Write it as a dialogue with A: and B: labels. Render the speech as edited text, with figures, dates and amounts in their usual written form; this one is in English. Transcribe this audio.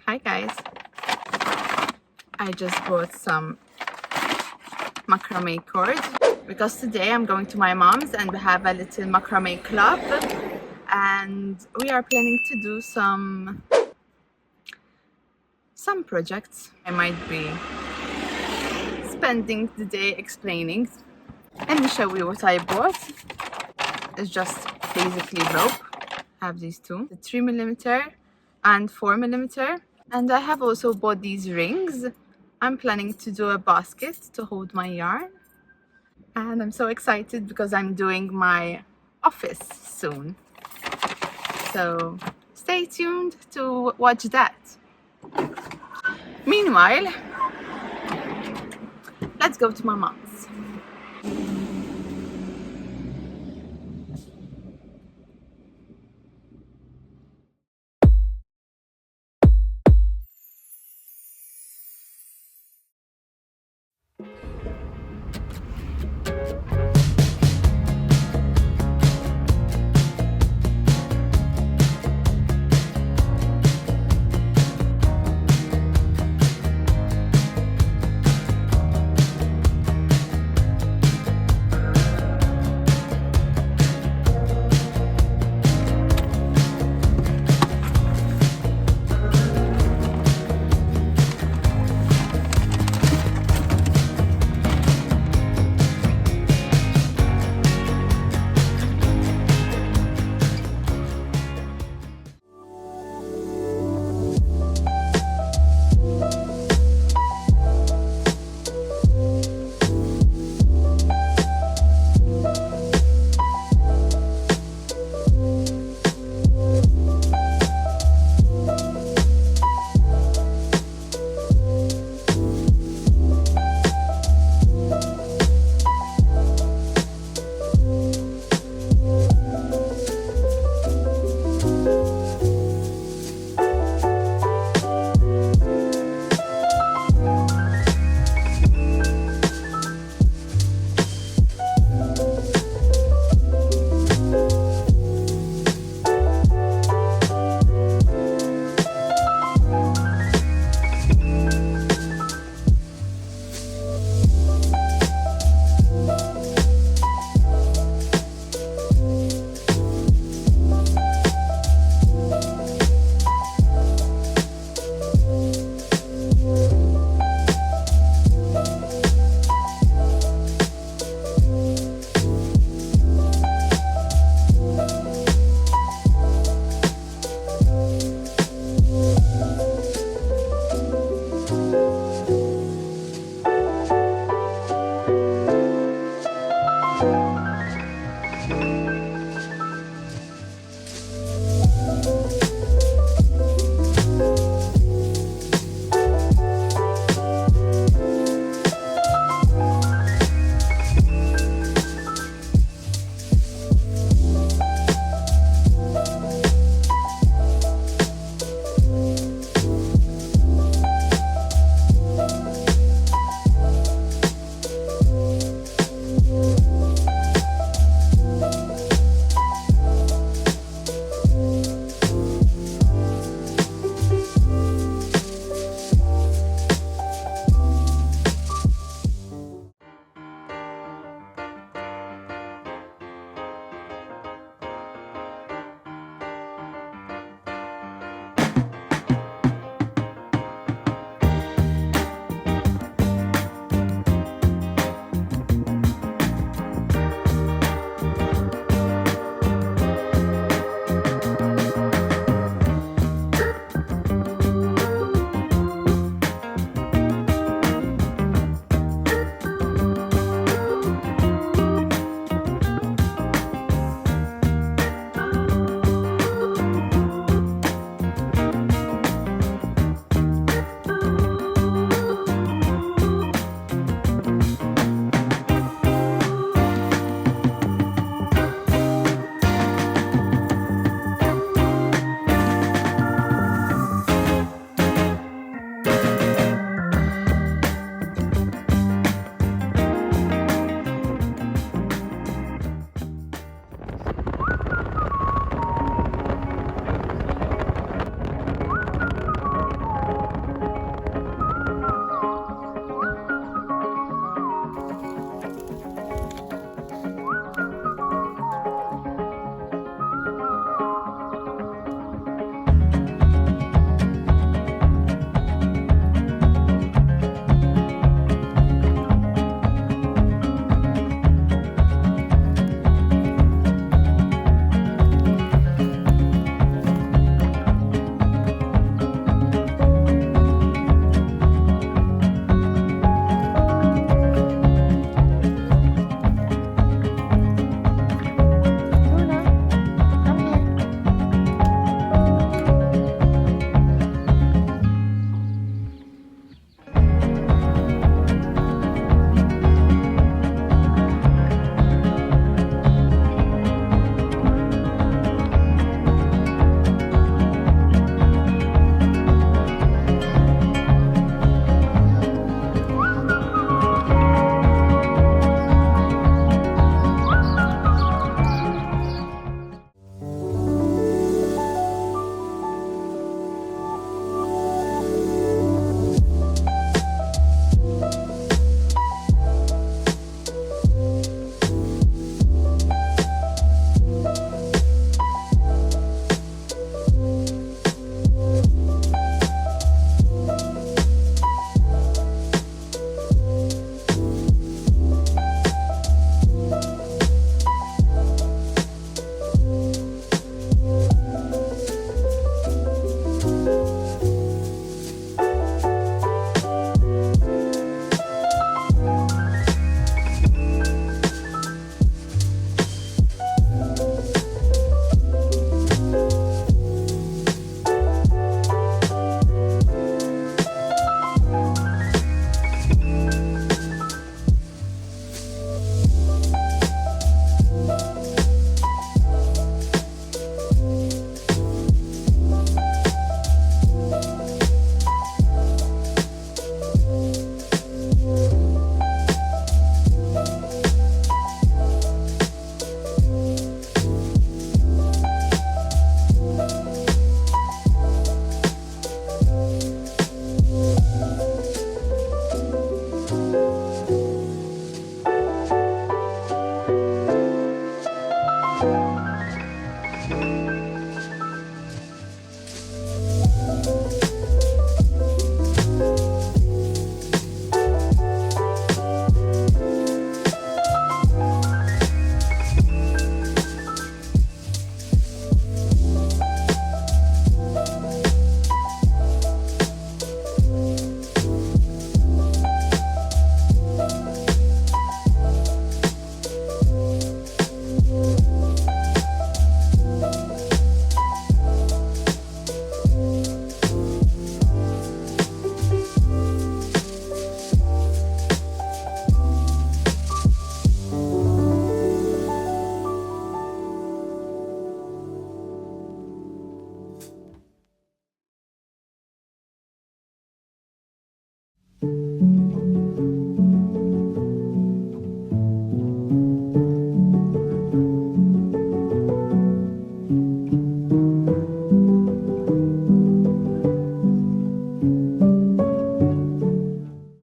A: Hi guys, I just bought some macrame cord because today I'm going to my mom's and we have a little macrame club and we are planning to do some projects. I might be spending the day explaining. Let me show you what I bought. It's just basically rope. I have these two, the 3mm and 4mm. And I have also bought these rings. I'm planning to do a basket to hold my yarn. And I'm so excited because I'm doing my office soon. So stay tuned to watch that. Meanwhile, let's go to my mom.